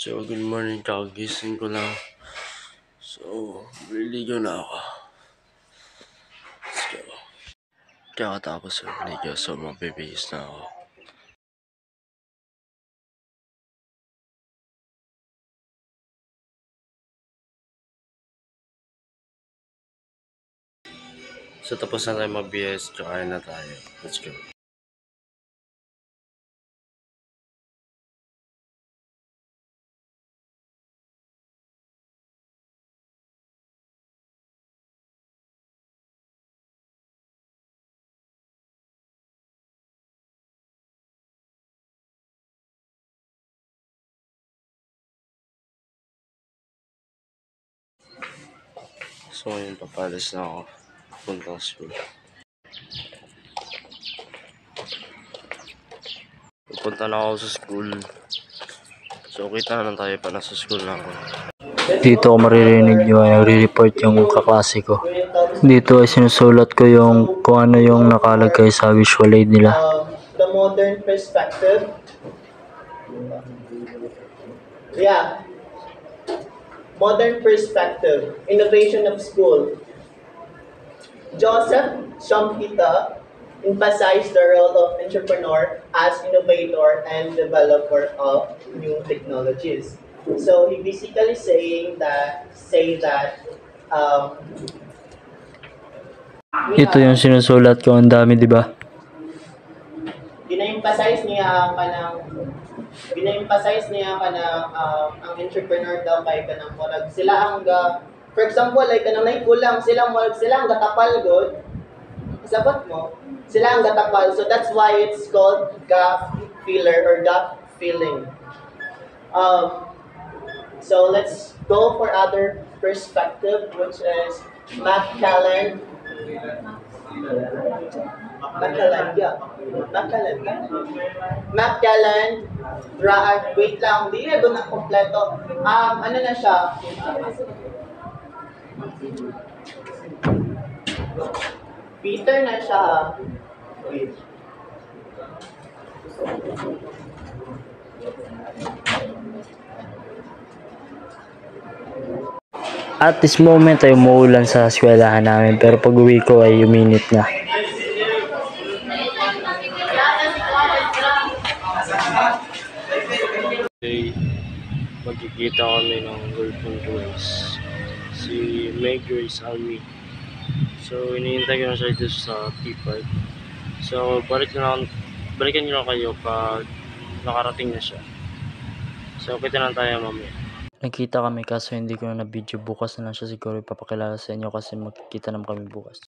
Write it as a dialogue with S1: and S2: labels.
S1: So, good morning, kagising ko lang. So, maliligo na ako. Let's go. Kakatapos sa maliligo, so mabibihis na ako. So, tapos na tayo magbihis, kakain na tayo. Let's go. So, ngayon papalis na ako. Puntang school. Pupunta na ako sa school. So, kita na lang tayo pa nasa school na ako.
S2: Dito ko maririnig nyo ay nagre-report yung kaklase ko. Dito ay sinusulat ko yung kung ano yung nakalagay sa visual aid nila.
S3: The modern perspective. Yeah. Modern perspective. Innovation of school. Joseph Schumpeter emphasized the role of entrepreneur as innovator and developer of new technologies. So he basically say that
S2: Ito yung sinusulat ko, ang dami, di ba?
S3: Gina-emphasize niya kanang ang entrepreneur daw kay kanang murag sila ang for example like kanang naikulang sila ang gatapal god sabot mo sila ang gatapal, so that's why it's called gap filler or gap filling. So let's go for other perspective, which is Macallan. Macallan, wait lang, di na doon ang kompleto. Ano na siya? Peter na siya. Wait.
S2: At this moment ay umuulan sa eskwelahan namin, pero pag uwi ko ay uminit na.
S1: Today, magkikita kami ng girlfriend ko guys. Si May Grace Almi. So, iniintay ko na siya dito sa T5. So, balikan nyo lang kayo pag nakarating na siya. So, kita na tayo mamaya.
S2: Nagkita kami kaso hindi ko na video, bukas na lang siya siguro ipapakilala sa inyo kasi magkikita naman kami bukas.